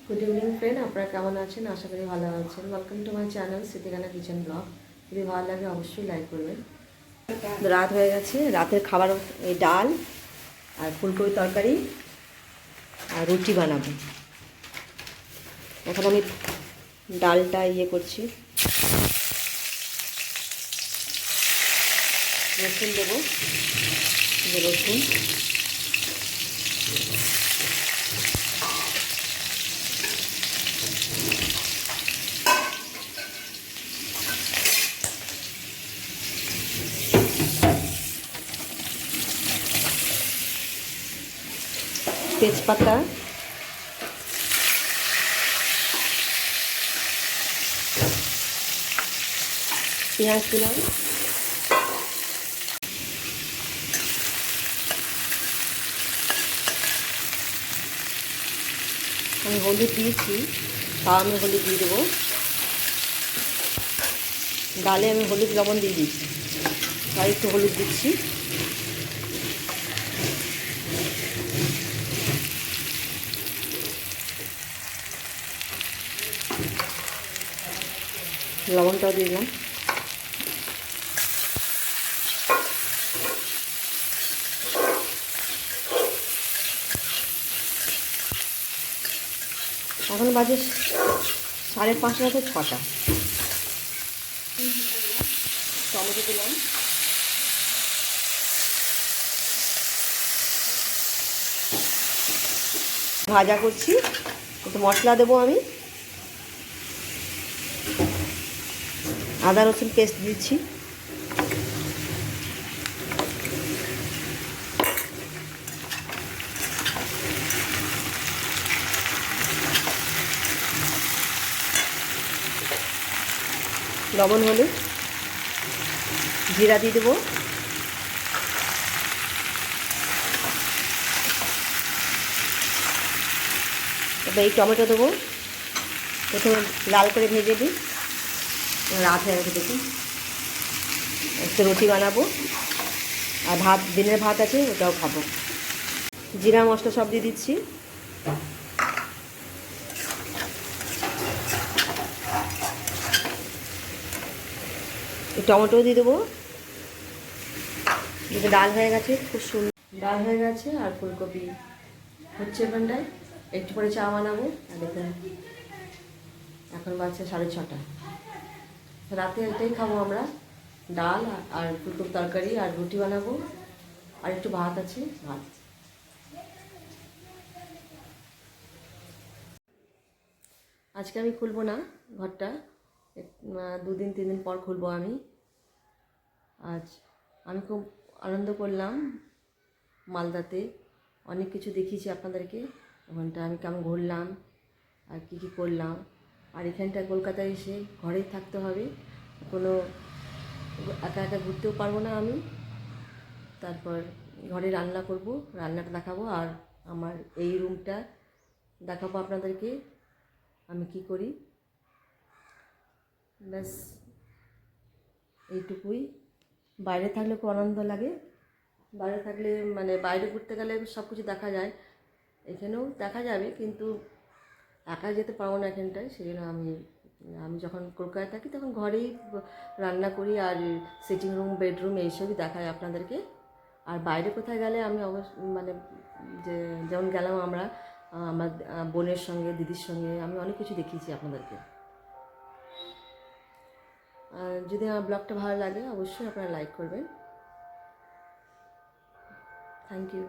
Good evening friend, আপনারা কেমন আছেন? আশা করি ভালো আছেন। ওয়েলকাম টু মাই চ্যানেল সিটিগানা কিচেন ব্লগ। যদি ভালো লাগে অবশ্যই লাইক করবেন। রাত হয়ে গেছে, রাতের খাবার এই ডাল আর ফুলকপি তরকারি আর রুটি বানাবো। এখন আমি ডালটা করছি, রসুন দেবো, রসুন তেজপাতা, পেঁয়াজ দিলাম, আমি হলুদ দিয়েছি, তাও আমি হলুদ দিয়ে দেবো। ডালে আমি হলুদ লবণ দিয়ে দিয়েছি, তাই একটু হলুদ দিচ্ছি। লবণটাও দিলাম। এখন বাজে 5:30 থেকে 6টা। টমেটো দিলাম, ভাজা করছি, একটু মশলা দেবো আমি। আদা রসুন পেস্ট দিচ্ছি, লবণ হলুদ, জিরা দিয়ে দেবো, এবার এই টমেটো দেবো। প্রথমে লাল করে ভেজে দিই। রাত হয়ে গেছে দেখুন, একটু রুটি বানাবো আর ভাত, দিনের ভাত আছে ওটাও খাবো। জিরা মশলা সব দিয়ে দিচ্ছি, টমেটো দিয়ে দেবো। ডাল হয়ে গেছে, খুব সুন্দর ডাল হয়ে গেছে আর ফুলকপি হচ্ছে এখানটায়। একটু পরে চা বানাবো। আর দেখুন এখন বাজছে 6:30। রাতে এটাই খাবো আমরা, ডাল আর ফুলকপি তরকারি আর রুটি বানাবো, আর একটু ভাত আছে, ভাত। আজকে আমি খুলবো না ঘরটা, 2-3 দিন পর খুলবো আমি। আজ আমি খুব আনন্দ করলাম মালদাতে, অনেক কিছু দেখিয়েছি আপনাদেরকে। ওখানটা আমি কেমন ঘুরলাম আর কী কী করলাম। আর এখানটা কলকাতায় এসে ঘরেই থাকতে হবে, কোনো একা একা ঘুরতেও পারবো না আমি। তারপর ঘরে রান্না করব, রান্নাটা দেখাবো, আর আমার এই রুমটা দেখাবো আপনাদেরকে আমি কি করি। ব্যাস এইটুকুই। বাইরে থাকলে খুব আনন্দ লাগে, বাইরে থাকলে মানে বাইরে ঘুরতে গেলে সব কিছু দেখা যায়, এখানেও দেখা যাবে, কিন্তু একা যেতে পারবো না এখানটায়। সেই জন্য আমি যখন কলকাতায় থাকি তখন ঘরেই রান্না করি, আর সিটিং রুম, বেডরুম এইসবই দেখাই আপনাদেরকে। আর বাইরে কোথায় গেলে আমি মানে যেমন গেলাম আমরা আমার বোনের সঙ্গে, দিদির সঙ্গে, আমি অনেক কিছু দেখিয়েছি আপনাদেরকে। যদি আমার ব্লগটা ভালো লাগে অবশ্যই আপনারা লাইক করবেন। Thank you.